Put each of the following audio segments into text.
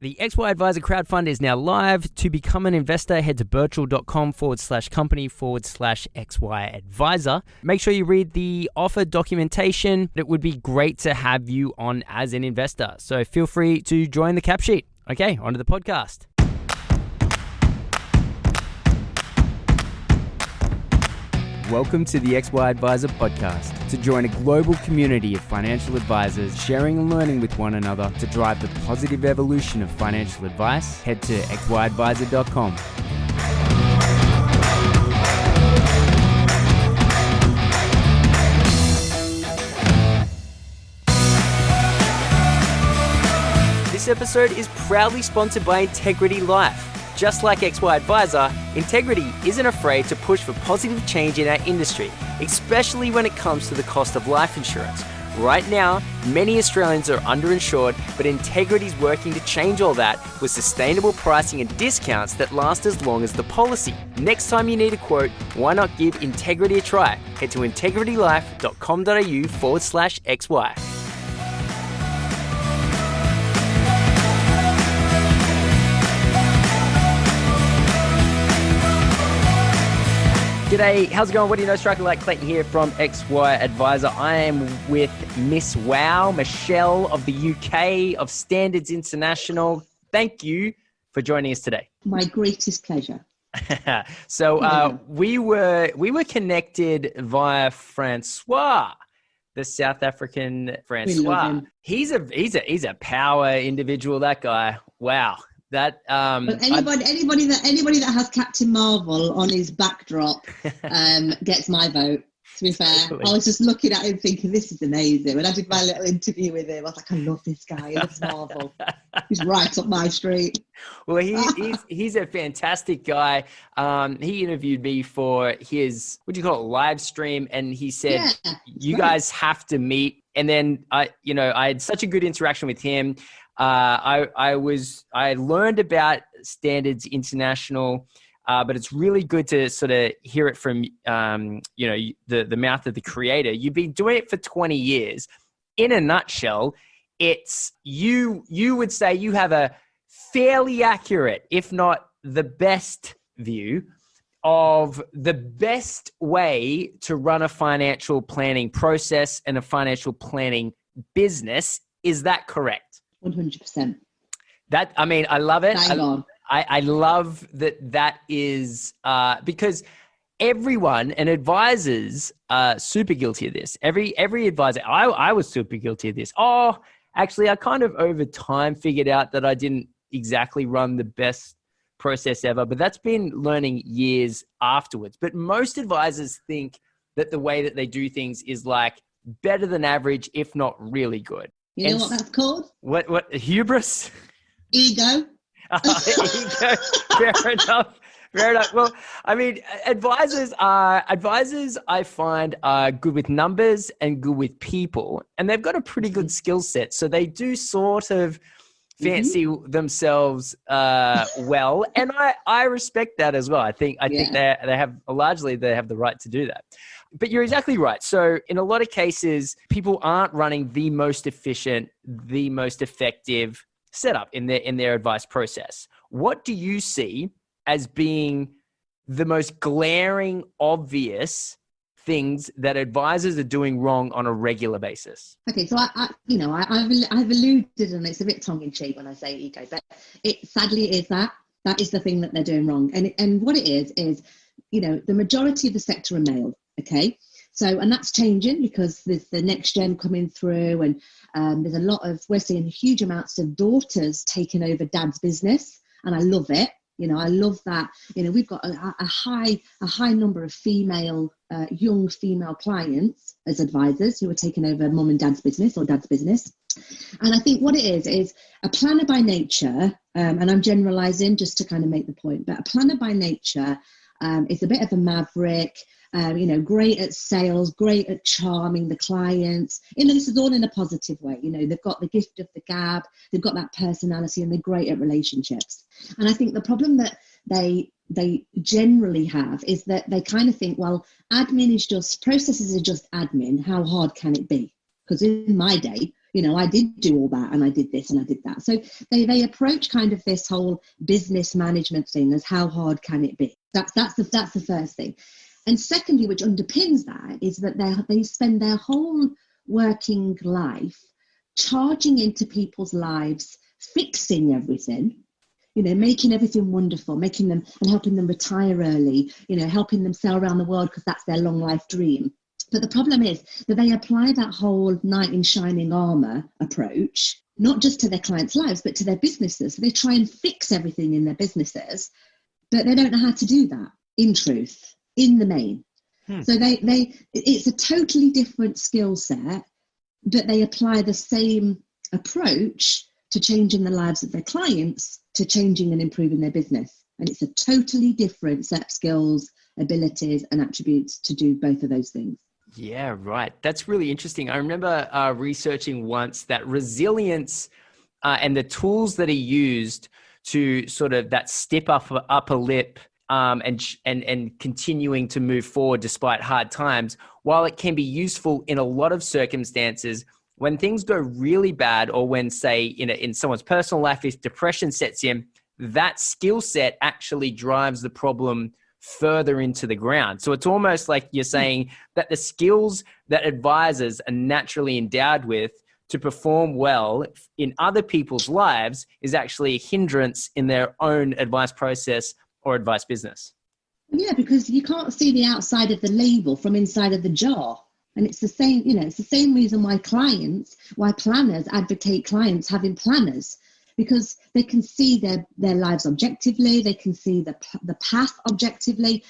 The XY Advisor crowdfund is now live. To become an investor, head to virtual.com/company/XY Advisor. Make sure you read the offer documentation. It would be great to have you on as an investor. So feel free to join the cap sheet. Okay, on to the podcast. Welcome to the XY Advisor podcast. To join a global community of financial advisors sharing and learning with one another to drive the positive evolution of financial advice, head to xyadvisor.com. This episode is proudly sponsored by Integrity Life. Just like XY Advisor, Integrity isn't afraid to push for positive change in our industry, especially when it comes to the cost of life insurance. Right now, many Australians are underinsured, but Integrity is working to change all that with sustainable pricing and discounts that last as long as the policy. Next time you need a quote, why not give Integrity a try? Head to integritylife.com.au/XY. G'day, how's it going? What do you know? Striker like Clayton here from XY Advisor. I am with Miss Wow, Michelle of the UK, of Standards International. Thank you for joining us today. My greatest pleasure. So we were connected via Francois, the South African Francois. He's a power individual. That guy. Wow. That but anybody that has Captain Marvel on his backdrop gets my vote. To be fair, I was just looking at him thinking, this is amazing. When I did my little interview with him, I was like, I love this guy. He loves Marvel. He's right up my street. Well, he's a fantastic guy. He interviewed me for his, what do you call it, live stream, and he said, you guys have to meet. And then I had such a good interaction with him. I learned about Standards International, but it's really good to sort of hear it from, the mouth of the creator. You've been doing it for 20 years. In a nutshell, it's you would say you have a fairly accurate, if not the best view of the best way to run a financial planning process and a financial planning business. Is that correct? 100%. I love it. I love that is because everyone and advisors are super guilty of this. Every advisor, I was super guilty of this. Oh, actually, I kind of over time figured out that I didn't exactly run the best process ever, but that's been learning years afterwards. But most advisors think that the way that they do things is like better than average, if not really good. You know what that's called? What hubris? Ego. Ego. Fair enough. Well, I mean, advisors I find are good with numbers and good with people, and they've got a pretty good skill set. So they do sort of fancy themselves well, and I respect that as well. I think they have the right to do that. But you're exactly right. So in a lot of cases, people aren't running the most efficient, the most effective setup in their advice process. What do you see as being the most glaring, obvious things that advisors are doing wrong on a regular basis? Okay, so I've alluded, and it's a bit tongue in cheek when I say ego, but it sadly is that is the thing that they're doing wrong. And what it is the majority of the sector are male. Okay, and that's changing because there's the next gen coming through, and we're seeing huge amounts of daughters taking over dad's business, and I love it. I love that. We've got a high number of young female clients as advisors who are taking over mum and dad's business or dad's business. And I think what it is a planner by nature, and I'm generalizing just to kind of make the point, but a planner by nature is a bit of a maverick. Great at sales, great at charming the clients. This is all in a positive way. They've got the gift of the gab, they've got that personality, and they're great at relationships. And I think the problem that they generally have is that they kind of think, well, processes are just admin. How hard can it be? Because in my day, I did do all that, and I did this and I did that. So they approach kind of this whole business management thing as how hard can it be? That's the first thing. And secondly, which underpins that, is that they spend their whole working life charging into people's lives, fixing everything, making everything wonderful, making them and helping them retire early, helping them sail around the world because that's their long life dream. But the problem is that they apply that whole knight in shining armor approach, not just to their clients' lives, but to their businesses. So they try and fix everything in their businesses, but they don't know how to do that, in truth, in the main. So it's a totally different skill set, but they apply the same approach to changing the lives of their clients, to changing and improving their business. And it's a totally different set of skills, abilities, and attributes to do both of those things. Yeah, right. That's really interesting. I remember researching once that resilience and the tools that are used to sort of that step upper lip and continuing to move forward despite hard times, while it can be useful in a lot of circumstances, when things go really bad, or when, say, in someone's personal life, if depression sets in, that skill set actually drives the problem further into the ground. So it's almost like you're saying that the skills that advisors are naturally endowed with to perform well in other people's lives is actually a hindrance in their own advice process or advice business. Yeah, because you can't see the outside of the label from inside of the jar. And it's the same, it's the same reason why planners advocate clients having planners, because they can see their lives objectively, they can see the path objectively,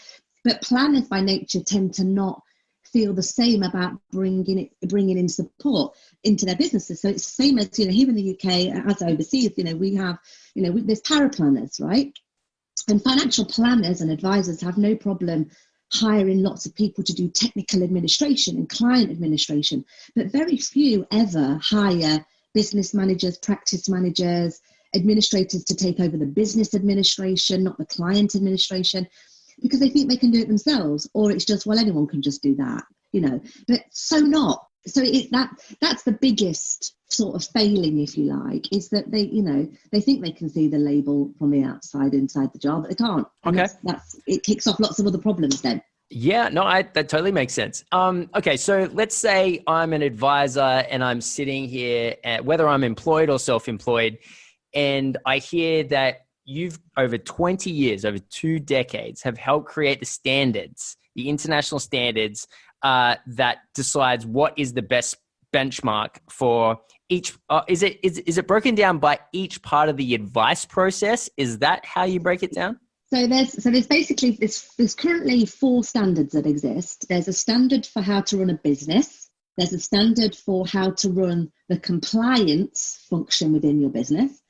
but planners by nature tend to not feel the same about bringing in support into their businesses. So it's the same as, here in the UK, as overseas, we have, there's paraplanners, right? And financial planners and advisors have no problem hiring lots of people to do technical administration and client administration, but very few ever hire business managers, practice managers, administrators to take over the business administration, not the client administration, because they think they can do it themselves, or it's just, well, anyone can just do that, but so not. So that's the biggest sort of failing, if you like, is that they think they can see the label from the outside inside the jar, but they can't. Okay. It kicks off lots of other problems then. Yeah, no, that totally makes sense. Okay, so let's say I'm an advisor and I'm sitting here, whether I'm employed or self-employed, and I hear that you've over 20 years, over 2 decades, have helped create the standards, the international standards that decides what is the best benchmark for each. Is it broken down by each part of the advice process? Is that how you break it down? So there's basically there's currently 4 standards that exist. There's a standard for how to run a business. There's a standard for how to run the compliance function within your business.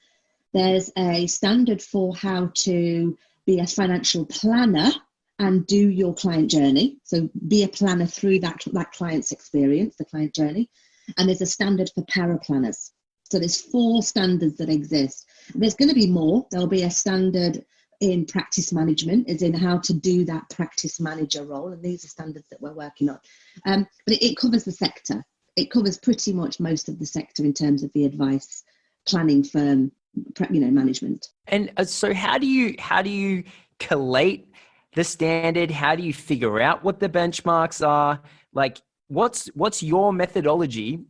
There's a standard for how to be a financial planner and do your client journey. So be a planner through that client's experience, the client journey. And there's a standard for paraplanners. So there's 4 standards that exist. There's going to be more. There'll be a standard in practice management, as in how to do that practice manager role. And these are standards that we're working on. But it covers the sector. It covers pretty much most of the sector in terms of the advice planning firm, management. And so how do you collate the standard? How do you figure out what the benchmarks are? Like, what's your methodology?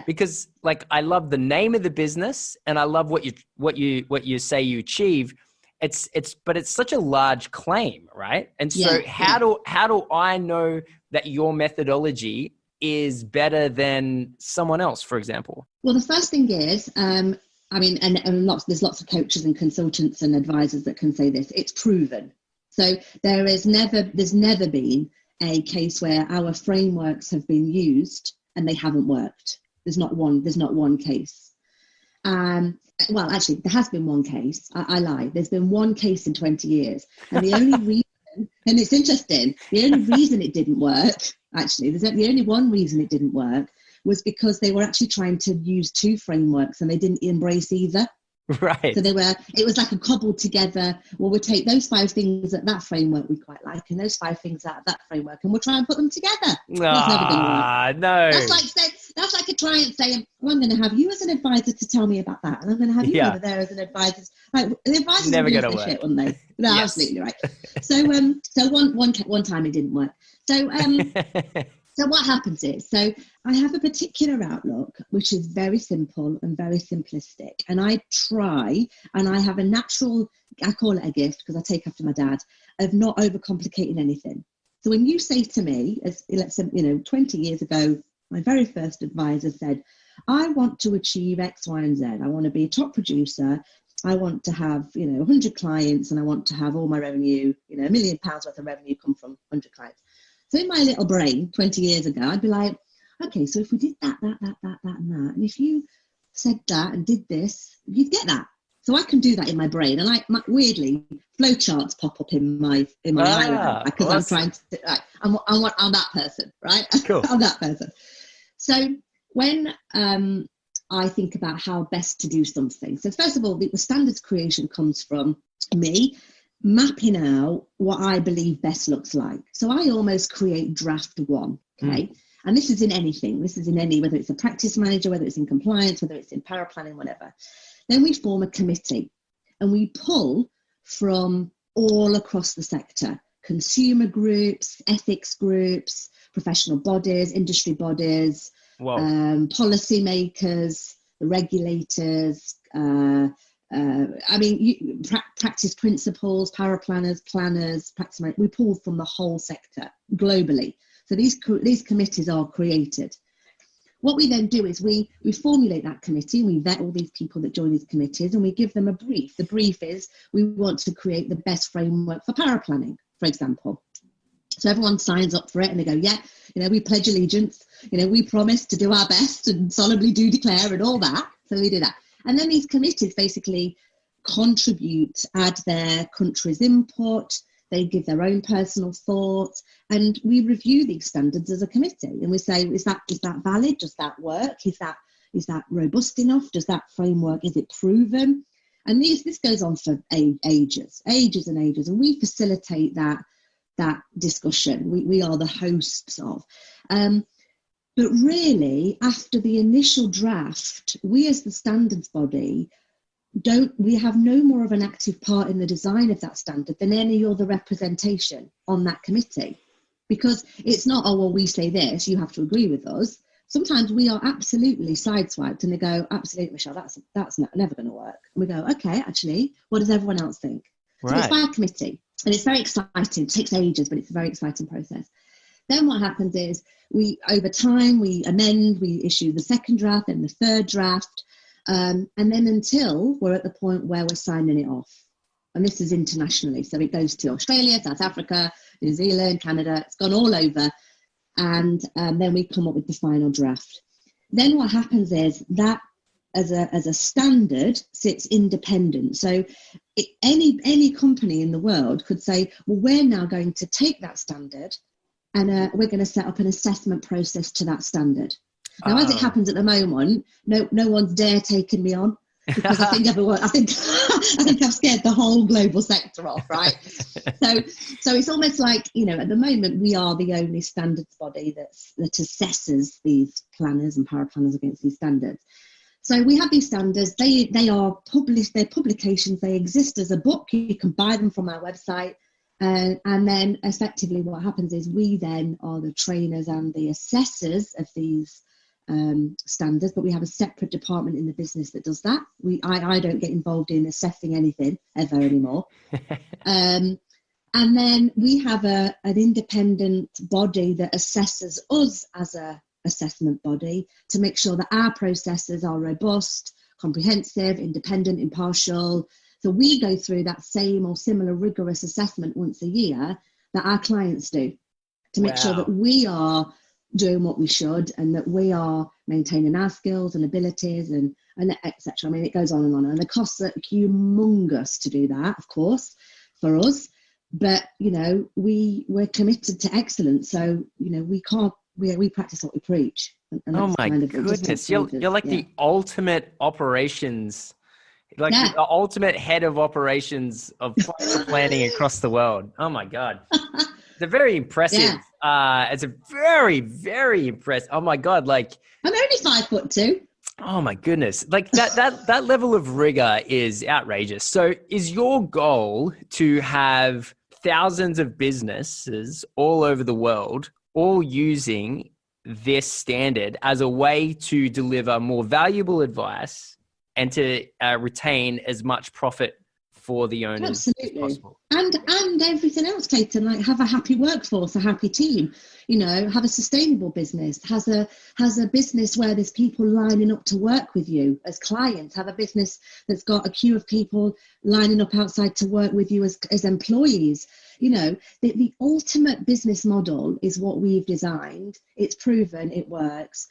Because like, I love the name of the business and I love what you say you achieve. But it's such a large claim, right? And so how do I know that your methodology is better than someone else, for example? Well, the first thing is, there's lots of coaches and consultants and advisors that can say this. It's proven. So there's never been a case where our frameworks have been used and they haven't worked. There's not one case. Well, actually, there has been one case. I lie. There's been one case in 20 years. And the only reason, and it's interesting, the only reason it didn't work, actually, the only one reason it didn't work was because they were actually trying to use 2 frameworks and they didn't embrace either. Right. So it was like a cobbled together, well, we'll take those 5 things at that framework we quite like and those 5 things out of that framework and we'll try and put them together. That's never going to work. No. That's like a client saying, well, I'm going to have you as an advisor to tell me about that. And I'm going to have you over there as an advisor. Like, the advisors never would going to lose work. their shit, wouldn't they? No, Yes. absolutely right. So one time it didn't work. So so what happens is, so I have a particular outlook, which is very simple and very simplistic. And I try, and I have a natural, I call it a gift because I take after my dad, of not overcomplicating anything. So when you say to me, as let's say, 20 years ago, my very first advisor said, I want to achieve X, Y, and Z. I want to be a top producer. I want to have, 100 clients, and I want to have all my revenue, £1 million worth of revenue come from 100 clients. So in my little brain 20 years ago, I'd be like, okay, so if we did that, and that, and if you said that and did this, you'd get that. So I can do that in my brain. And weirdly, flowcharts pop up in my eye now, because awesome. I'm trying to, I'm that person, right? Cool. I'm that person. So when I think about how best to do something. So first of all, the standards creation comes from me mapping out what I believe best looks like. So I almost create draft one, okay? And this is in anything. This is in any, whether it's a practice manager, whether it's in compliance, whether it's in power planning, whatever. Then we form a committee and we pull from all across the sector, consumer groups, ethics groups, professional bodies, industry bodies, policy makers, the regulators, practice principals, power planners, practice managers. We pull from the whole sector globally. So these committees are created. What we then do is we formulate that committee, we vet all these people that join these committees, and we give them a brief. The brief is we want to create the best framework for power planning, for example. So everyone signs up for it and they go, yeah, we pledge allegiance, we promise to do our best and solemnly do declare and all that. So we do that. And then these committees basically contribute, add their country's input, they give their own personal thoughts, and we review these standards as a committee. And we say, is that valid? Does that work? Is that robust enough? Does that framework, is it proven? And this goes on for ages and ages. And we facilitate that discussion. We are the hosts of. But really, after the initial draft, we as the standards body we have no more of an active part in the design of that standard than any other representation on that committee. Because it's not, oh, well, we say this, you have to agree with us. Sometimes we are absolutely sideswiped and they go, absolutely, Michelle, that's never going to work. And we go, okay, actually, what does everyone else think? Right. So it's by a committee. And it's very exciting. It takes ages, but it's a very exciting process. Then what happens is over time, we amend, we issue the second draft and the third draft. And then until we're at the point where we're signing it off. And this is internationally. So it goes to Australia, South Africa, New Zealand, Canada. It's gone all over. And then we come up with the final draft. Then what happens is that as a standard sits independent. So any company in the world could say, well, we're now going to take that standard and we're going to set up an assessment process to that standard. Now, as it happens at the moment, no one's dare taking me on because I think I've scared the whole global sector off, right? So it's almost like, at the moment we are the only standards body that assesses these planners and power planners against these standards. So we have these standards. They are published. They're publications. They exist as a book. You can buy them from our website. And then effectively what happens is we then are the trainers and the assessors of these standards, but we have a separate department in the business that does that. I don't get involved in assessing anything ever anymore. And then we have an independent body that assesses us as a assessment body to make sure that our processes are robust, comprehensive, independent, impartial. So we go through that same or similar rigorous assessment once a year that our clients do to make sure that we are doing what we should and that we are maintaining our skills and abilities and etc. I mean, it goes on, and the costs are humongous to do that, of course, for us. But we're committed to excellence, so we practice what we preach. And oh my goodness, you're like the ultimate operations, the ultimate head of operations of planning across the world. Oh my God. They're very impressive. It's a very, very impressive. Oh my God. Like, I'm only 5'2". oh my goodness. Like that level of rigor is outrageous. So is your goal to have thousands of businesses all over the world, all using this standard as a way to deliver more valuable advice and to retain as much profit for the owners as possible? And everything else, Clayton, like have a happy workforce, a happy team, have a sustainable business, has a business where there's people lining up to work with you as clients, have a business that's got a queue of people lining up outside to work with you as employees. The ultimate business model is what we've designed. It's proven, it works.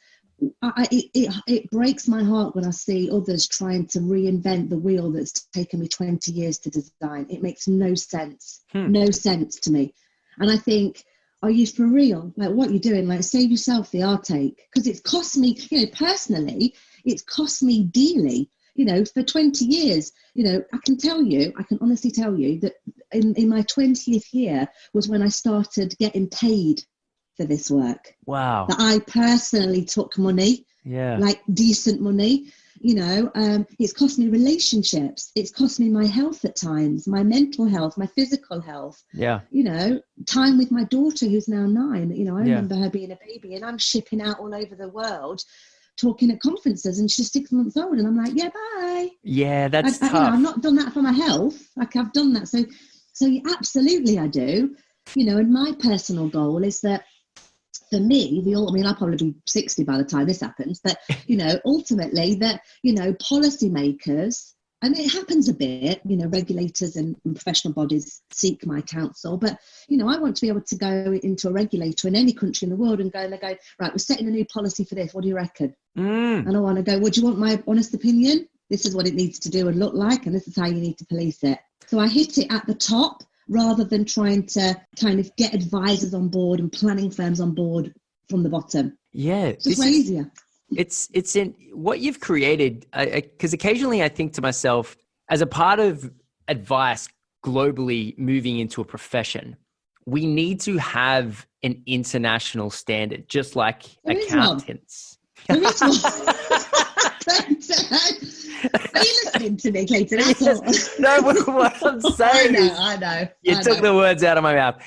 It breaks my heart when I see others trying to reinvent the wheel that's taken me 20 years to design. It makes no sense, no sense to me. And I think, are you for real? Like, what you're doing, like, save yourself the heartache. Because it's cost me, personally, it's cost me dearly, for 20 years. I can honestly tell you that in my 20th year was when I started getting paid for this work. Wow. That I personally took money, like decent money. It's cost me relationships. It's cost me my health at times, my mental health, my physical health. Yeah. Time with my daughter who's now 9. I remember her being a baby and I'm shipping out all over the world talking at conferences and she's 6 months old and I'm like, yeah, bye. Yeah, that's tough. I've not done that for my health. Like I've done that. So absolutely I do. And my personal goal is that for me, I'll probably be 60 by the time this happens, but, ultimately that, policymakers, and it happens a bit, regulators and professional bodies seek my counsel, but, I want to be able to go into a regulator in any country in the world and they go, right, we're setting a new policy for this. What do you reckon? And I want to go, well, do you want my honest opinion? This is what it needs to do and look like, and this is how you need to police it. So I hit it at the top, rather than trying to kind of get advisors on board and planning firms on board from the bottom. Yeah. It's just way easier. It's in what you've created, because occasionally I think to myself, as a part of advice globally moving into a profession, we need to have an international standard, just like accountants. There is one. Are you listening to me, Clayton? No, what I'm saying I know. You took the words out of my mouth.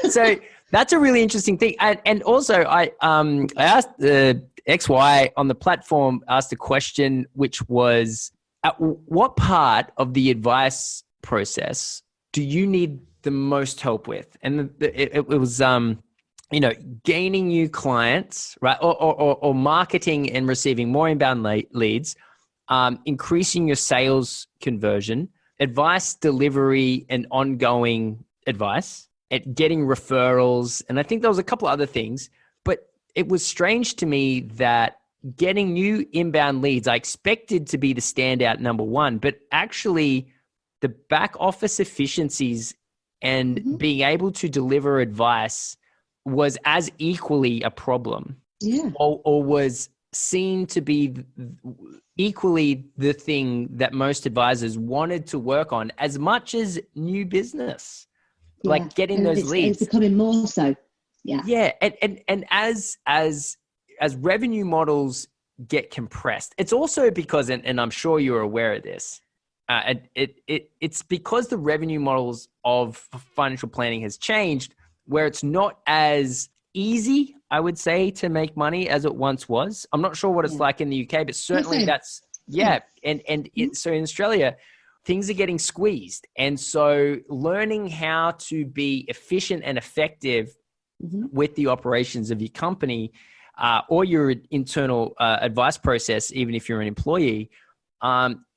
So that's a really interesting thing. And also, I asked the XY on the platform, asked a question, which was, at what part of the advice process do you need the most help with? And it was, gaining new clients, right? Or marketing and receiving more inbound leads, increasing your sales conversion, advice delivery and ongoing advice, at getting referrals. And I think there was a couple of other things, but it was strange to me that getting new inbound leads, I expected to be the standout number one, but actually the back office efficiencies and being able to deliver advice was as equally a problem, or was seen to be equally the thing that most advisors wanted to work on as much as new business, like getting those leads. It's becoming more so. Yeah. And as revenue models get compressed, it's also because, and I'm sure you're aware of this, it's because the revenue models of financial planning has changed, where it's not as easy, I would say, to make money as it once was. I'm not sure what it's like in the UK, but certainly that's, so in Australia, things are getting squeezed. And so learning how to be efficient and effective with the operations of your company or your internal advice process, even if you're an employee,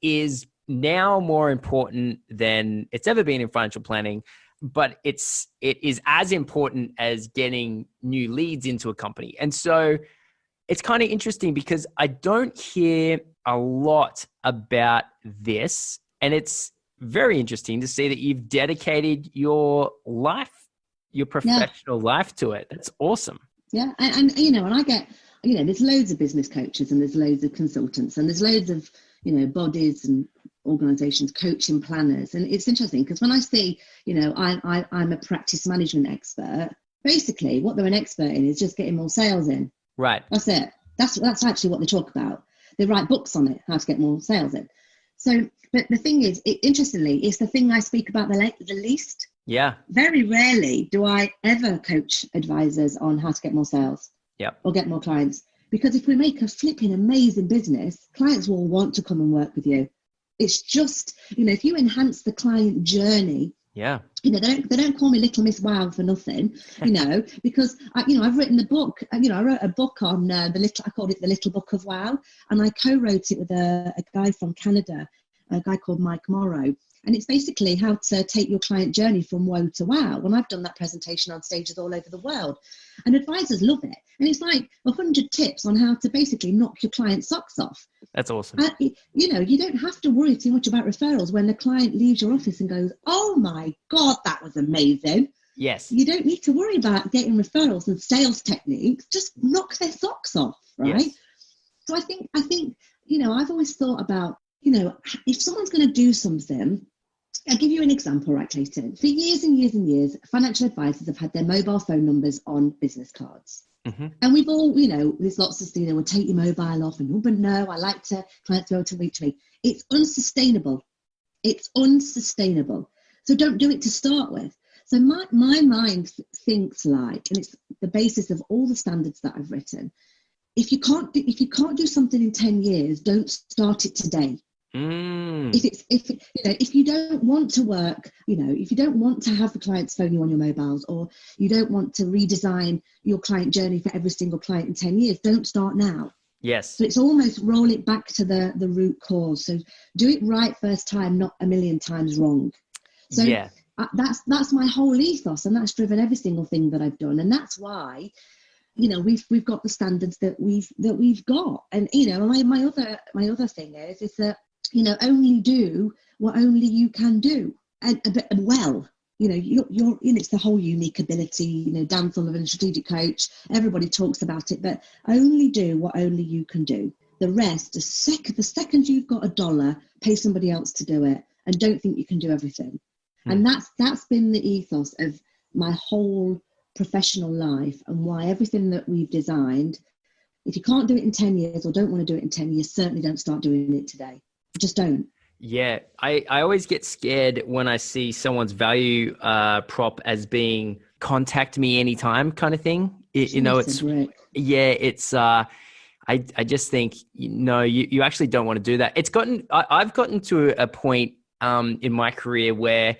is now more important than it's ever been in financial planning. But it is as important as getting new leads into a company. And so it's kind of interesting because I don't hear a lot about this. And it's very interesting to see that you've dedicated your life, your professional life to it. That's awesome. Yeah. And I get, there's loads of business coaches and there's loads of consultants and there's loads of, bodies and organizations, coaching planners. And it's interesting because when I say, I'm a practice management expert, basically what they're an expert in is just getting more sales in. Right. That's it. That's actually what they talk about. They write books on it, how to get more sales in. So, but the thing is, interestingly, it's the thing I speak about the least. Yeah. Very rarely do I ever coach advisors on how to get more sales. Yeah. Or get more clients. Because if we make a flipping amazing business, clients will want to come and work with you. It's just, if you enhance the client journey, yeah, they don't call me Little Miss Wow for nothing, because I've written the book. I wrote a book on I called it The Little Book of Wow, and I co-wrote it with a guy from Canada, a guy called Mike Morrow. And it's basically how to take your client journey from woe to wow. And I've done that presentation on stages all over the world. And advisors love it. And it's like 100 tips on how to basically knock your client's socks off. That's awesome. You don't have to worry too much about referrals when the client leaves your office and goes, oh my God, that was amazing. Yes. You don't need to worry about getting referrals and sales techniques. Just knock their socks off, right? Yes. So I think, I've always thought about, if someone's going to do something, I'll give you an example, right, Clayton? For years and years and years, financial advisors have had their mobile phone numbers on business cards. Mm-hmm. And we've all, there's lots of, we'll take your mobile off and you'll, but no, I like to, clients be able to reach me. It's unsustainable. It's unsustainable. So don't do it to start with. So my mind thinks like, and it's the basis of all the standards that I've written. If you can't do something in 10 years, don't start it today. If you don't want to work, if you don't want to have the clients phone you on your mobiles, or you don't want to redesign your client journey for every single client in 10 years, don't start now. Yes. So it's almost roll it back to the root cause. So do it right first time, not a million times wrong. So yeah. That's my whole ethos, and that's driven every single thing that I've done. And that's why, we've got the standards that we've got. And, my other thing is that, only do what only you can do, and well. It's the whole unique ability. Dan Sullivan, strategic coach, everybody talks about it, but only do what only you can do. The rest, the second you've got $1, pay somebody else to do it, and don't think you can do everything. And that's been the ethos of my whole professional life, and why everything that we've designed, if you can't do it in 10 years or don't want to do it in 10 years, certainly don't start doing it today. Just don't. Yeah. I always get scared when I see someone's value prop as being contact me anytime kind of thing. I just think, you actually don't want to do that. I've gotten to a point in my career where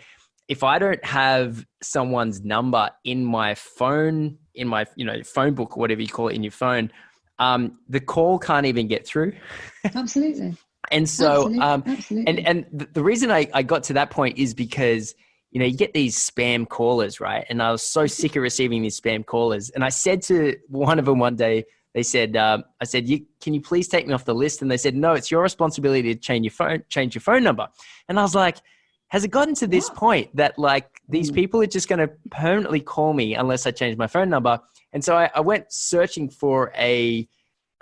if I don't have someone's number in my phone, phone book, or whatever you call it in your phone, the call can't even get through. Absolutely. And so, Absolutely. and the reason I got to that point is because, you get these spam callers, right? And I was so sick of receiving these spam callers. And I said to one of them one day, they said, can you please take me off the list? And they said, no, it's your responsibility to change your phone number. And I was like, has it gotten to this point that like these people are just going to permanently call me unless I change my phone number? And so I went searching for a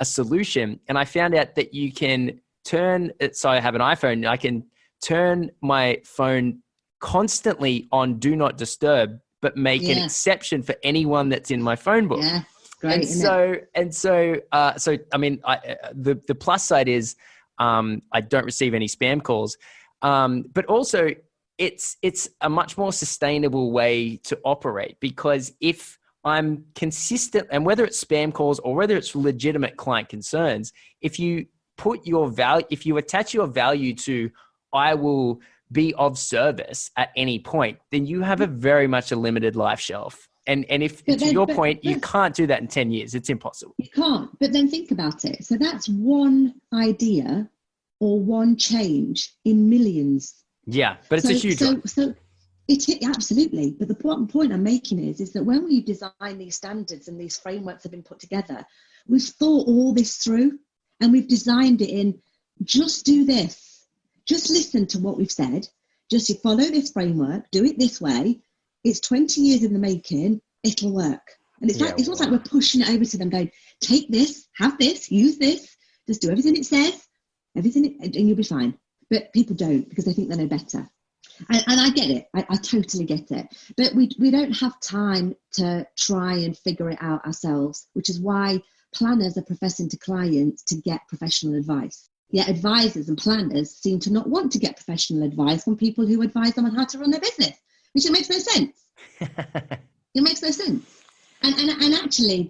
solution, and I found out that you can so I have an iPhone, I can turn my phone constantly on do not disturb, but make an exception for anyone that's in my phone book. Yeah, great. So I mean, the plus side is I don't receive any spam calls, but also it's a much more sustainable way to operate, because if I'm consistent, and whether it's spam calls or whether it's legitimate client concerns, if you attach your value to, I will be of service at any point, then you have a very much a limited life shelf. And if to your point, you can't do that in 10 years, it's impossible. You can't. But then think about it. So that's one idea or one change in millions. Yeah, but it's a huge one. So absolutely. But the point I'm making is that when we design these standards and these frameworks have been put together, we've thought all this through, and we've designed it in, just do this. Just listen to what we've said. Just you follow this framework, do it this way. It's 20 years in the making, it'll work. And it's almost like we're pushing it over to them, going, take this, have this, use this, just do everything it says, everything, and you'll be fine. But people don't, because they think they know better. And I get it. I totally get it. But we don't have time to try and figure it out ourselves, which is why planners are professing to clients to get professional advice. Yet advisors and planners seem to not want to get professional advice from people who advise them on how to run their business, which it makes no sense. It makes no sense. And actually,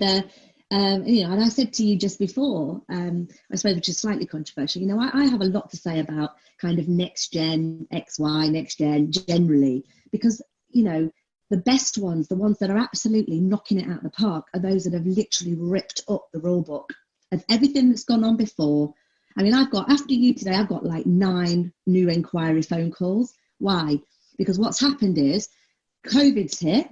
and I said to you just before, I suppose, which is slightly controversial, I have a lot to say about kind of next gen, XY, next gen generally, because, the best ones, the ones that are absolutely knocking it out of the park, are those that have literally ripped up the rule book of everything that's gone on before. I mean, after you today, I've got like 9 new inquiry phone calls. Why? Because what's happened is COVID's hit.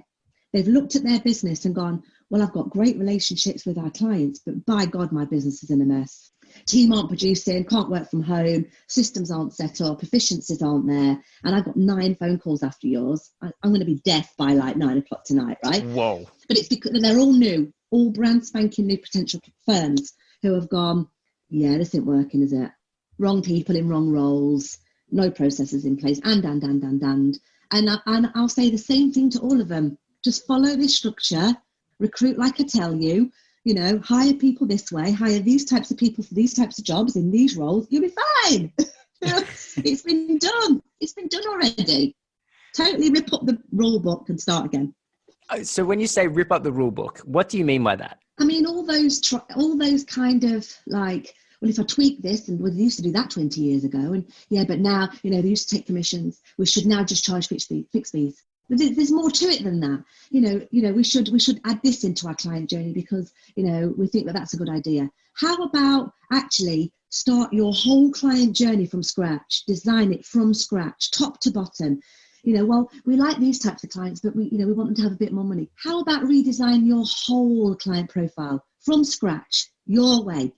They've looked at their business and gone, well, I've got great relationships with our clients, but by God, my business is in a mess. Team aren't producing, can't work from home, systems aren't set up, efficiencies aren't there. And I've got 9 phone calls after yours. I'm going to be deaf by like 9 o'clock tonight, right? Whoa. But it's because they're all new, all brand spanking new potential firms who have gone, yeah, this isn't working, is it? Wrong people in wrong roles, no processes in place, and. And I'll say the same thing to all of them. Just follow this structure, recruit like I tell you, hire people this way, hire these types of people for these types of jobs in these roles, you'll be fine. It's been done. It's been done already. Totally rip up the rule book and start again. So when you say rip up the rule book, what do you mean by that? I mean, all those kind of like, well, if I tweak this, and we used to do that 20 years ago, and yeah, but now, they used to take commissions. We should now just charge fixed fees. But there's more to it than that. We should add this into our client journey because, we think that that's a good idea. How about actually start your whole client journey from scratch, design it from scratch, top to bottom? Well, we like these types of clients, but we want them to have a bit more money. How about redesign your whole client profile from scratch, your way?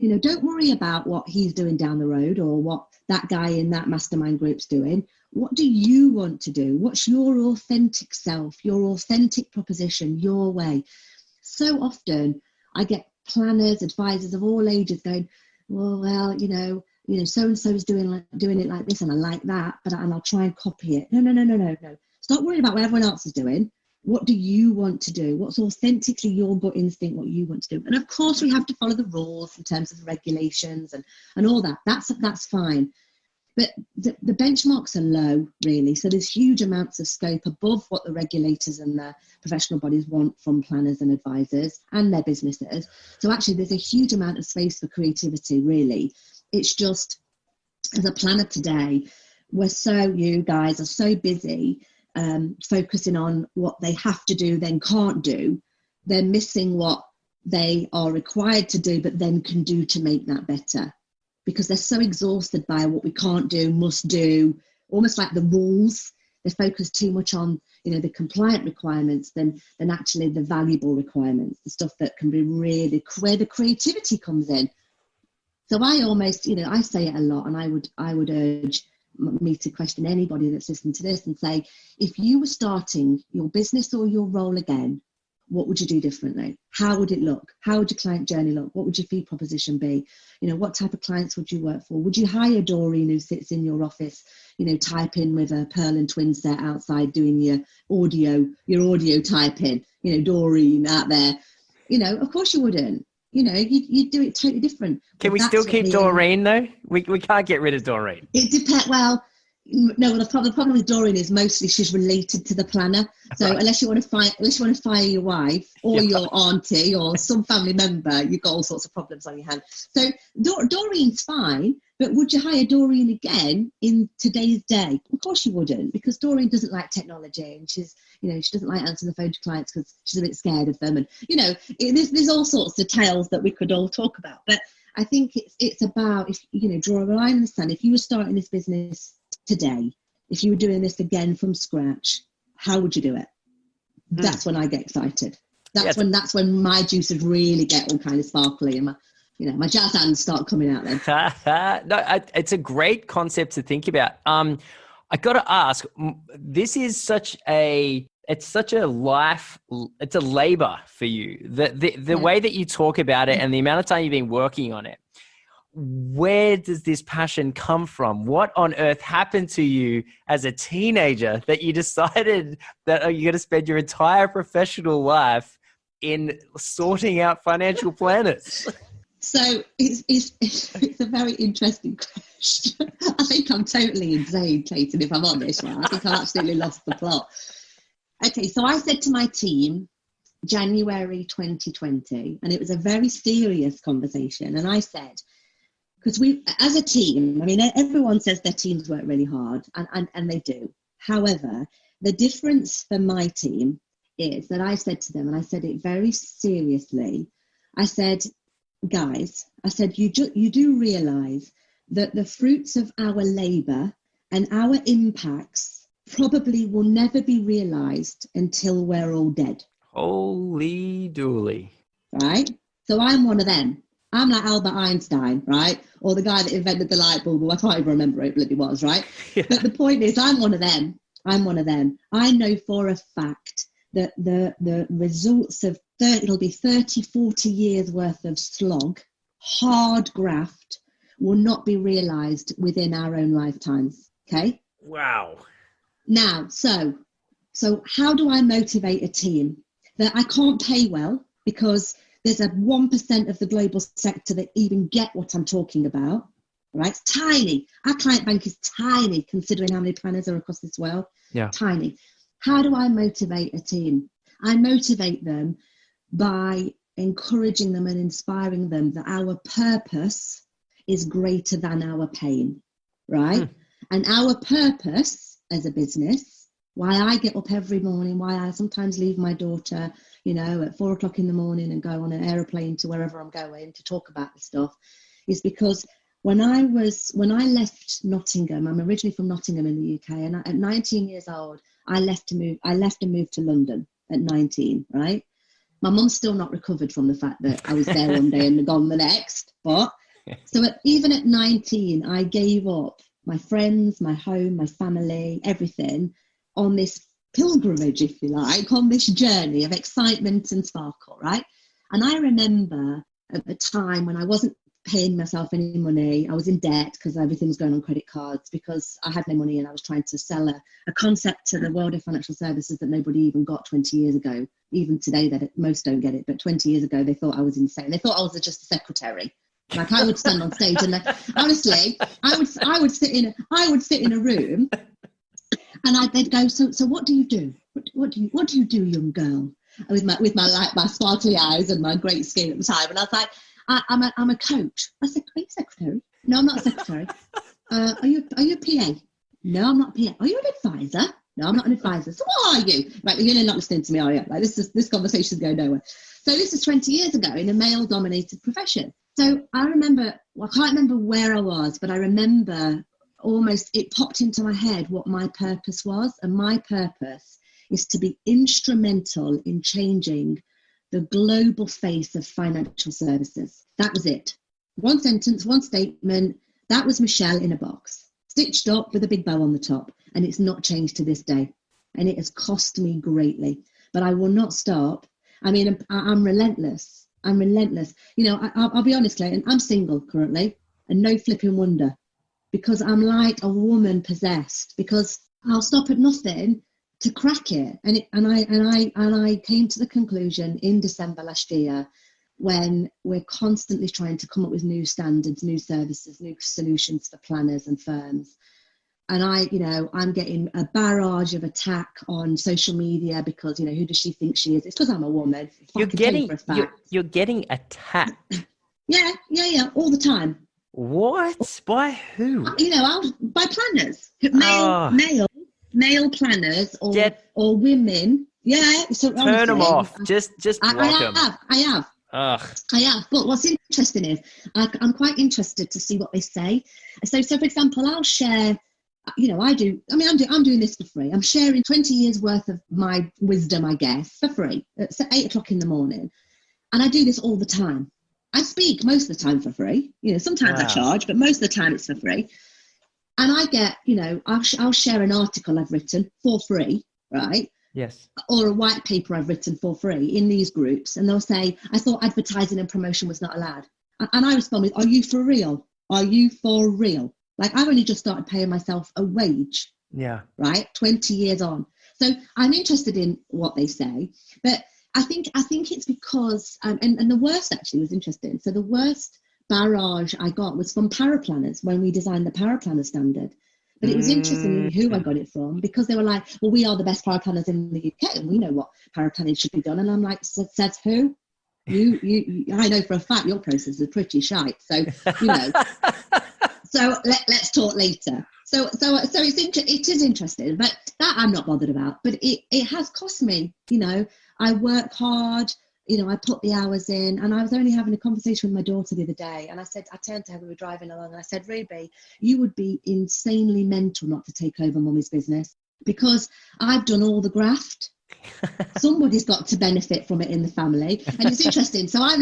Don't worry about what he's doing down the road or what that guy in that mastermind group's doing. What do you want to do? What's your authentic self, your authentic proposition, your way? So often I get planners, advisors of all ages going, well, so-and-so is doing it like this and I like that, and I'll try and copy it. No. Stop worrying about what everyone else is doing. What do you want to do? What's authentically your gut instinct, what you want to do? And of course we have to follow the rules in terms of the regulations and all that. That's fine. But the benchmarks are low, really. So there's huge amounts of scope above what the regulators and the professional bodies want from planners and advisors and their businesses. So actually there's a huge amount of space for creativity, really. It's just, as a planner today, you guys are so busy focusing on what they have to do, then can't do. They're missing what they are required to do, but then can do to make that better. Because they're so exhausted by what we can't do, must do, almost like the rules. They focus too much on, the compliant requirements than actually the valuable requirements, the stuff that can be really, where the creativity comes in. So I almost, I say it a lot, and I would urge me to question anybody that's listening to this and say, if you were starting your business or your role again, what would you do differently? How would it look? How would your client journey look? What would your fee proposition be? What type of clients would you work for? Would you hire Doreen who sits in your office, typing with a Pearl and Twin set outside doing your audio typing, Doreen out there? Of course you wouldn't. You'd do it totally different. Can we still keep Doreen though? We can't get rid of Doreen. It depends. Well, no, the problem with Doreen is mostly she's related to the planner. So right. unless you want to fire your wife or your auntie or some family member, you've got all sorts of problems on your hands. So Doreen's fine, but would you hire Doreen again in today's day? Of course you wouldn't, because Doreen doesn't like technology, and she doesn't like answering the phone to clients because she's a bit scared of them. And there's all sorts of tales that we could all talk about. But I think it's about, if draw a line in the sand. If you were starting this business today, if you were doing this again from scratch, how would you do it? That's when I get excited. That's when my juices really get all kind of sparkly and my jazz hands start coming out then. No, it's a great concept to think about. I got to ask, this is such a labor for you. The way that you talk about it and the amount of time you've been working on it. where does this passion come from? What on earth happened to you as a teenager that you decided that you're going to spend your entire professional life in sorting out financial planners? So it's a very interesting question. I think I'm totally insane, Clayton, if I'm honest. Right? I think I absolutely lost the plot. Okay, so I said to my team, January 2020, and it was a very serious conversation. And I said, because we, as a team, I mean, everyone says their teams work really hard, and they do. However, the difference for my team is that I said to them, and I said it very seriously, I said, guys, I said, you do realise that the fruits of our labour and our impacts probably will never be realised until we're all dead. Holy dooly. Right? So I'm one of them. I'm like Albert Einstein, right? Or the guy that invented the light bulb. Well, I can't even remember what it was, right? Yeah. But the point is, I'm one of them. I know for a fact that the results of it'll be 30, 40 years worth of slog, hard graft, will not be realised within our own lifetimes. Okay? Wow. Now, so how do I motivate a team? That I can't pay well because there's a 1% of the global sector that even get what I'm talking about, right? It's tiny. Our client bank is tiny considering how many planners are across this world. Yeah. Tiny. How do I motivate a team? I motivate them by encouraging them and inspiring them that our purpose is greater than our pain, right? And our purpose as a business, why I get up every morning, why I sometimes leave my daughter, at 4:00 in the morning and go on an aeroplane to wherever I'm going to talk about this stuff, is because when I left Nottingham, I'm originally from Nottingham in the UK, and at 19 years old, I left and moved to London at 19, right? My mum's still not recovered from the fact that I was there one day and gone the next. But so even at 19, I gave up my friends, my home, my family, everything on this pilgrimage, if you like, on this journey of excitement and sparkle, right? And I remember at the time when I wasn't paying myself any money, I was in debt because everything was going on credit cards because I had no money and I was trying to sell a concept to the world of financial services that nobody even got 20 years ago. Even today, that most don't get it, but 20 years ago, they thought I was insane. They thought I was just a secretary. Like I would stand on stage and honestly, I would sit in a room and they'd go, so what do you do? What do you do, young girl? With my sparkly eyes and my great skin at the time. And I was like, I'm a coach. I said, are you a secretary? No, I'm not a secretary. Are you a PA? No, I'm not a PA. Are you an advisor? No, I'm not an advisor. So what are you? Right, you're not listening to me, are you? Like this conversation's going nowhere. So this is 20 years ago in a male-dominated profession. So I remember, I can't remember where I was, but I remember almost it popped into my head what my purpose was. And my purpose is to be instrumental in changing the global face of financial services. That was it. One sentence, one statement. That was Michelle in a box, stitched up with a big bow on the top. And it's not changed to this day. And it has cost me greatly. But I will not stop. I mean, I'm relentless. I'm relentless. I'll be honest, Clayton, I'm single currently, and no flipping wonder, because I'm like a woman possessed, because I'll stop at nothing to crack it. And I came to the conclusion in December last year, when we're constantly trying to come up with new standards, new services, new solutions for planners and firms. And I'm getting a barrage of attack on social media because, who does she think she is? It's because I'm a woman. You're getting attacked. Yeah, all the time. What? By who? By planners, male planners or women. Yeah. So turn honestly, them off. Just block them. I have. Ugh. I have. But what's interesting is I'm quite interested to see what they say. So for example, I'll share. I'm doing this for free. I'm sharing 20 years worth of my wisdom, I guess, for free at 8:00 in the morning. And I do this all the time. I speak most of the time for free. Sometimes I charge, but most of the time it's for free. And I get, I'll share an article I've written for free, right? Yes. Or a white paper I've written for free in these groups. And they'll say, I thought advertising and promotion was not allowed. And I respond with, are you for real? Are you for real? Like, I've only just started paying myself a wage. Yeah. Right. 20 years on. So I'm interested in what they say, but I think it's because, and the worst actually was interesting. So the worst barrage I got was from paraplanners when we designed the paraplanner standard. But it was interesting who I got it from, because they were like, well, we are the best paraplanners in the UK and we know what paraplanning should be done. And I'm like, says who? You I know for a fact your process is pretty shite. So, so let's talk later. So it is interesting, but that I'm not bothered about. But it has cost me, I work hard, I put the hours in. And I was only having a conversation with my daughter the other day, and I turned to her, we were driving along, and I said, Ruby, you would be insanely mental not to take over Mummy's business, because I've done all the graft. Somebody's got to benefit from it in the family. And it's interesting. So I'm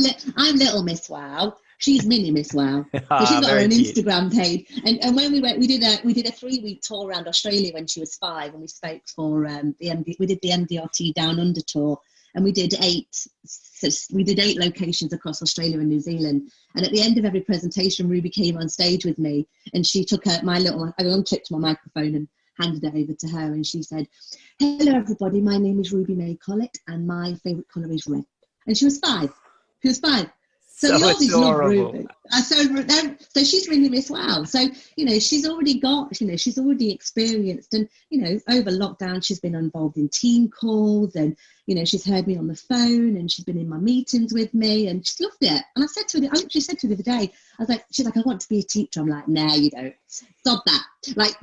little Miss Wow. She's mini Miss Wow. So she's got her own Instagram page. And when we did a 3-week tour around Australia when she was 5, and we spoke for we did the MDRT Down Under tour, and we did 8 locations across Australia and New Zealand. And at the end of every presentation, Ruby came on stage with me, and she took I unclipped my microphone and handed it over to her, and she said, hello everybody, my name is Ruby May Collett and my favourite colour is red. And she was 5. So the Aussies love Ruby. So she's really Miss Wow. So, she's already experienced, and, over lockdown, she's been involved in team calls, and, she's heard me on the phone, and she's been in my meetings with me, and she's loved it. And I literally said to her the other day, she's like, I want to be a teacher. I'm like, nah, you don't. Stop that. Like,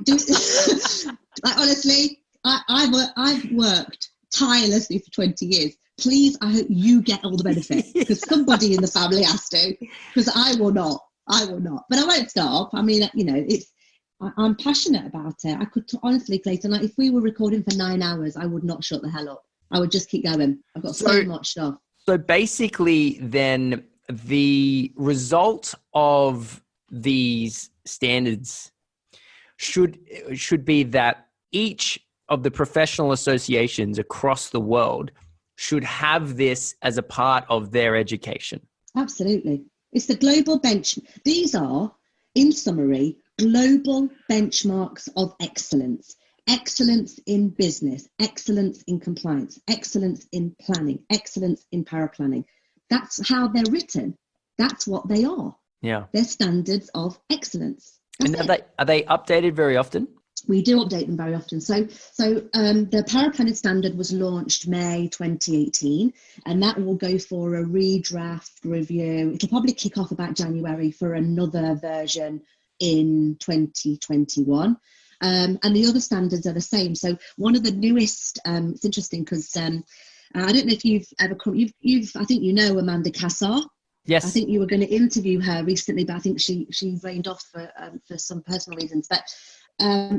like, honestly, I've worked tirelessly for 20 years. Please, I hope you get all the benefit, because somebody in the family has to, because I will not, but I won't stop. I mean, I'm passionate about it. I could honestly, Clayton, like, if we were recording for 9 hours, I would not shut the hell up. I would just keep going. I've got so much stuff. So basically then the result of these standards should be that each of the professional associations across the world should have this as a part of their education. Absolutely. It's the global These are, in summary, global benchmarks of excellence. Excellence in business, excellence in compliance, excellence in planning, excellence in paraplanning. That's how they're written. That's what they are. Yeah. They're standards of excellence. And are they updated very often? We do update them very often. So the paraplanning standard was launched May 2018, and that will go for a redraft review. It'll probably kick off about January for another version in 2021. And the other standards are the same. So one of the newest, it's interesting because I don't know if you've ever come, I think Amanda Cassar. Yes. I think you were going to interview her recently, but I think she rained off for some personal reasons. But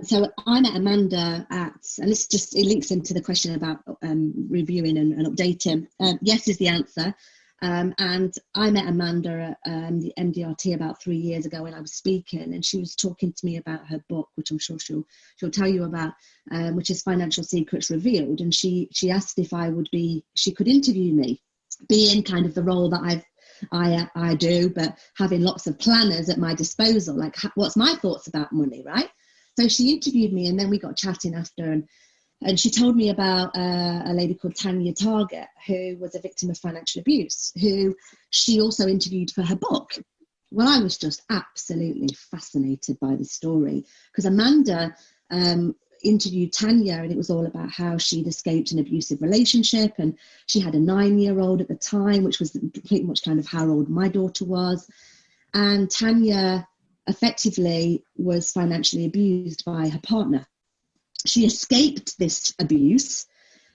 so I met Amanda and it links into the question about reviewing and updating. Yes is the answer. And I met Amanda at the MDRT about 3 years ago when I was speaking, and she was talking to me about her book, which I'm sure she'll tell you about, which is Financial Secrets Revealed. And she asked if she could interview me, being kind of the role that I do, but having lots of planners at my disposal, like what's my thoughts about money, right? So she interviewed me, and then we got chatting after, and she told me about a lady called Tanya Target, who was a victim of financial abuse, who she also interviewed for her book. Well, I was just absolutely fascinated by the story, because Amanda interviewed Tanya, and it was all about how she'd escaped an abusive relationship, and she had a 9-year-old at the time, which was pretty much kind of how old my daughter was. And Tanya effectively was financially abused by her partner. She escaped this abuse,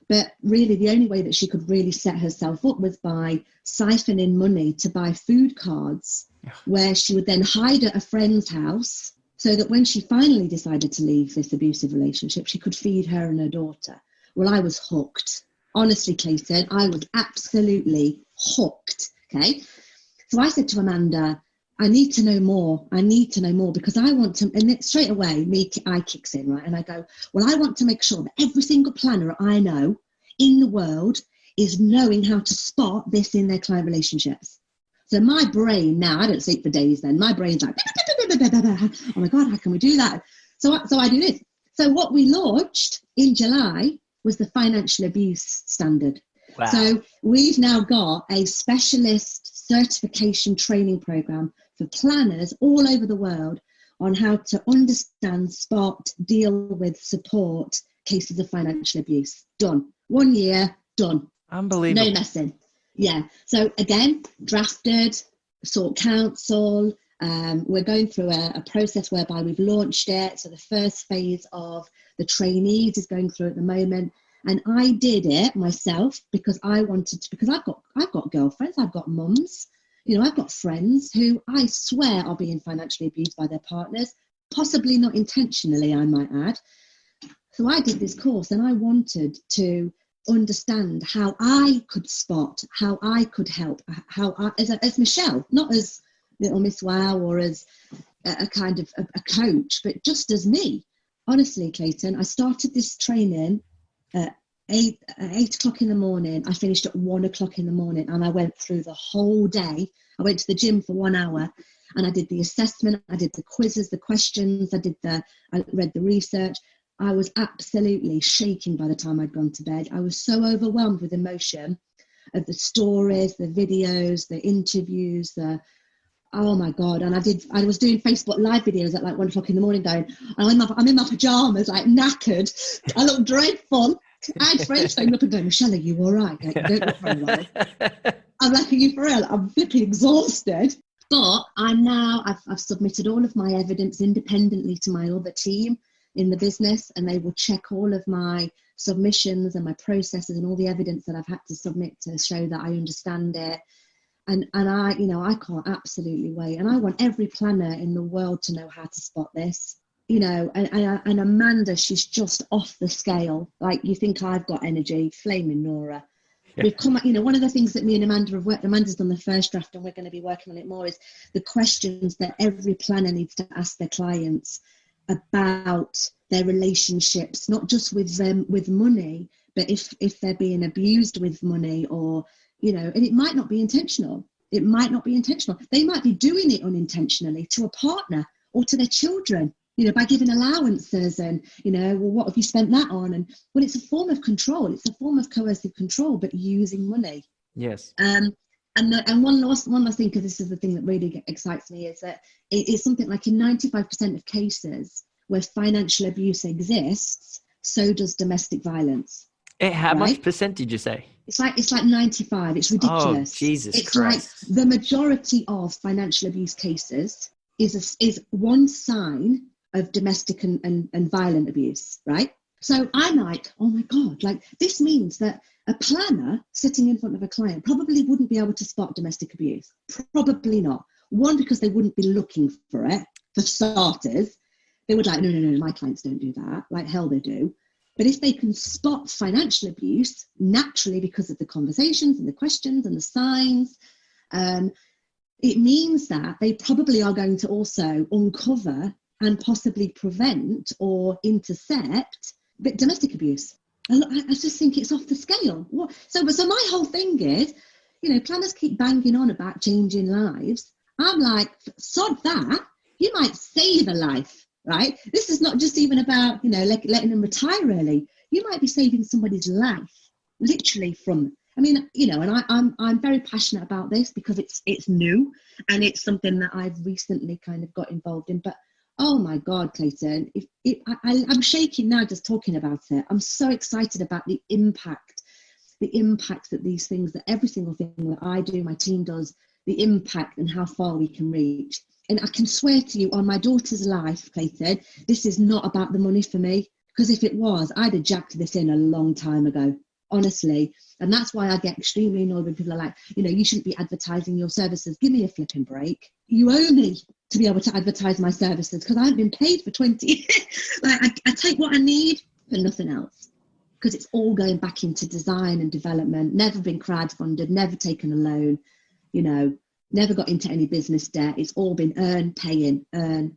but really the only way that she could really set herself up was by siphoning money to buy food cards, where she would then hide at a friend's house, so that when she finally decided to leave this abusive relationship, she could feed her and her daughter. Well, I was hooked. Honestly, Clayton, I was absolutely hooked, okay? So I said to Amanda, I need to know more, because I want to, and it, straight away, I kicks in, right? And I go, well, I want to make sure that every single planner I know in the world is knowing how to spot this in their client relationships. So my brain now, I don't sleep for days then. My brain's like, oh my God, how can we do that? So I do this. So what we launched in July was the financial abuse standard. Wow. So we've now got a specialist certification training program for planners all over the world on how to understand, spot, deal with, support cases of financial abuse. Done. 1 year, done. Unbelievable. No messing. Yeah. So again, drafted, sought counsel. We're going through a process whereby we've launched it. So the first phase of the trainees is going through at the moment. And I did it myself because I wanted to, because I've got girlfriends, I've got mums, I've got friends who I swear are being financially abused by their partners, possibly not intentionally, I might add. So I did this course and I wanted to understand how I could spot, how I could help, as Michelle, not as Little Miss Wow or as a kind of a coach, but just as me. Honestly, Clayton, I started this training at 8 o'clock in the morning. I finished at 1 o'clock in the morning, and I went through the whole day. I went to the gym for 1 hour and I did the assessment, I did the quizzes, the questions, I read the research. I was absolutely shaking by the time I'd gone to bed. I was so overwhelmed with emotion of the stories, the videos, the interviews, oh my God. And I was doing Facebook Live videos at like 1 o'clock in the morning going, I'm in my pajamas, like knackered. I look dreadful. I had friends phoning up and going, Michelle, are you all right? Like, you don't look very well. I'm like, are you for real? I'm flipping exhausted. But I've submitted all of my evidence independently to my other team in the business, and they will check all of my submissions and my processes and all the evidence that I've had to submit to show that I understand it. And I can't absolutely wait. And I want every planner in the world to know how to spot this. And Amanda, she's just off the scale. Like, you think I've got energy, flaming Nora. Yeah. We've come, one of the things that me and Amanda have worked, Amanda's done the first draft and we're going to be working on it more, is the questions that every planner needs to ask their clients about their relationships, not just with them, with money, but if they're being abused with money, or, and it might not be intentional. It might not be intentional. They might be doing it unintentionally to a partner or to their children. By giving allowances and, well, what have you spent that on? And, well, it's a form of control. It's a form of coercive control, but using money. Yes. And one last thing, because this is the thing that really excites me, is that it's something like in 95% of cases where financial abuse exists, so does domestic violence. How much percent did you say? It's like 95. It's ridiculous. Oh, Jesus it's Christ. Like the majority of financial abuse cases is one sign of domestic and violent abuse, right? So I'm like, oh my God, like this means that a planner sitting in front of a client probably wouldn't be able to spot domestic abuse. Probably not. One, because they wouldn't be looking for it, for starters. They would like, no, my clients don't do that. Like hell they do. But if they can spot financial abuse naturally because of the conversations and the questions and the signs, it means that they probably are going to also uncover and possibly prevent or intercept domestic abuse. I just think it's off the scale. So my whole thing is, planners keep banging on about changing lives. I'm like, sod that. You might save a life, right? This is not just even about, letting them retire early. You might be saving somebody's life, literally from. And I'm very passionate about this because it's new and it's something that I've recently kind of got involved in. But oh my God, Clayton, I'm shaking now just talking about it. I'm so excited about the impact that these things, that every single thing that I do, my team does, the impact and how far we can reach. And I can swear to you on my daughter's life, Clayton, this is not about the money for me. Because if it was, I'd have jacked this in a long time ago, honestly. And that's why I get extremely annoyed when people are like, you shouldn't be advertising your services. Give me a flipping break. You owe me to be able to advertise my services because I haven't been paid for 20 years. Like I take what I need for nothing else, because it's all going back into design and development, never been crowdfunded, never taken a loan, never got into any business debt. It's all been earn, pay in. And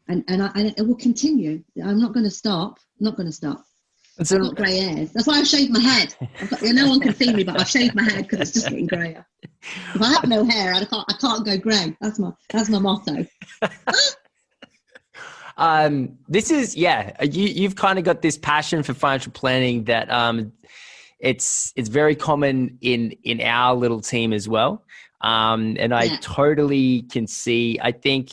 it will continue. I'm not going to stop. I've got grey hairs. That's why I've shaved my head. No one can see me, but I've shaved my head because it's just getting greyer. If I have no hair, I can't go grey. That's my motto. This is, you've kind of got this passion for financial planning that it's very common in our little team as well. And I totally can see, I think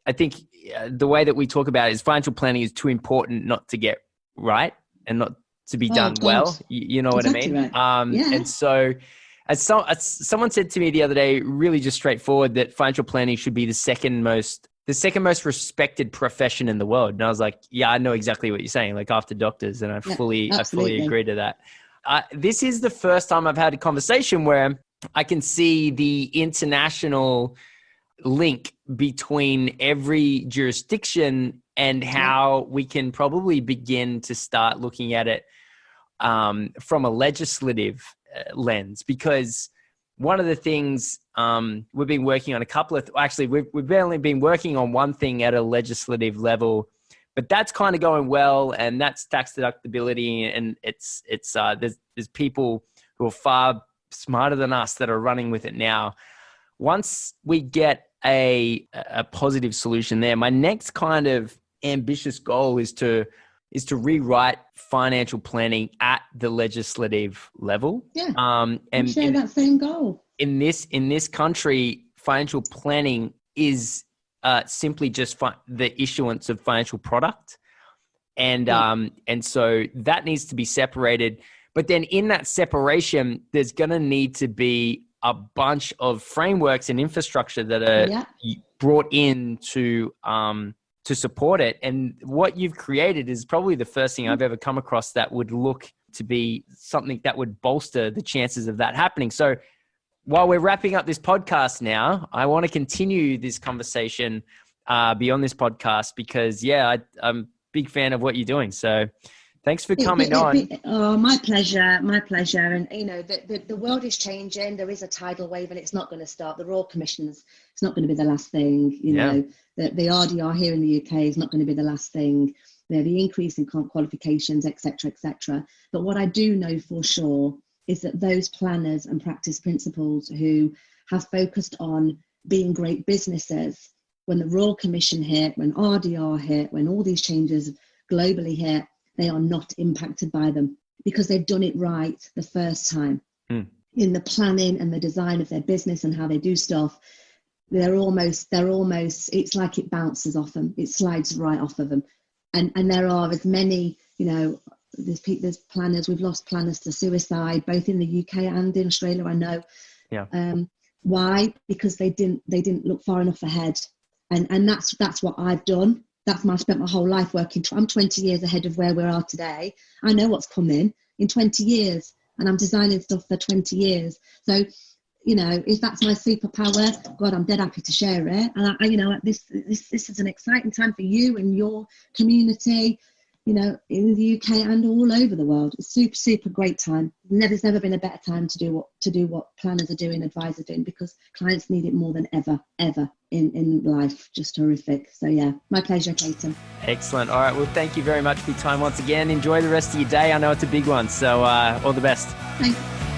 the way that we talk about it is financial planning is too important not to get right and not to be done well. You know exactly what I mean? Right. And so as someone said to me the other day, really just straightforward, that financial planning should be the second most respected profession in the world. And I was like, yeah, I know exactly what you're saying, like after doctors. And I fully agree to that. This is the first time I've had a conversation where I can see the international link between every jurisdiction and how we can probably begin to start looking at it from a legislative lens. Because one of the things we've been working on we've only been working on one thing at a legislative level, but that's kind of going well, and that's tax deductibility, and it's there's people who are far smarter than us that are running with it now. Once we get a positive solution there, my next kind of ambitious goal is to rewrite financial planning at the legislative level. Yeah, and share that same goal. In this country, financial planning is simply just the issuance of financial product, and so that needs to be separated. But then in that separation, there's going to need to be a bunch of frameworks and infrastructure that are brought in to support it. And what you've created is probably the first thing I've ever come across that would look to be something that would bolster the chances of that happening. So while we're wrapping up this podcast now, I want to continue this conversation beyond this podcast because, I'm a big fan of what you're doing. So thanks for coming on. Oh, my pleasure. And, the world is changing. There is a tidal wave and it's not going to stop. The Royal Commissions, it's not going to be the last thing. The RDR here in the UK is not going to be the last thing. The increase in qualifications, et cetera. But what I do know for sure is that those planners and practice principals who have focused on being great businesses, when the Royal Commission hit, when RDR hit, when all these changes globally hit, they are not impacted by them because they've done it right the first time. In the planning and the design of their business and how they do stuff. They're almost, it's like it bounces off them. It slides right off of them. And there are as many, there's planners, we've lost planners to suicide, both in the UK and in Australia, I know. Yeah. Why? Because they didn't look far enough ahead. And that's what I've done. I spent my whole life working. I'm 20 years ahead of where we are today. I know what's coming in 20 years and I'm designing stuff for 20 years. So, if that's my superpower, God, I'm dead happy to share it. And this is an exciting time for you and your community, in the UK and all over the world. It's super, super great time. There's never been a better time to do what planners are doing, advisors are doing, because clients need it more than ever in life. Just horrific. So yeah, my pleasure, Clayton. Excellent. All right. Well, thank you very much for your time once again. Enjoy the rest of your day. I know it's a big one. So all the best. Thanks.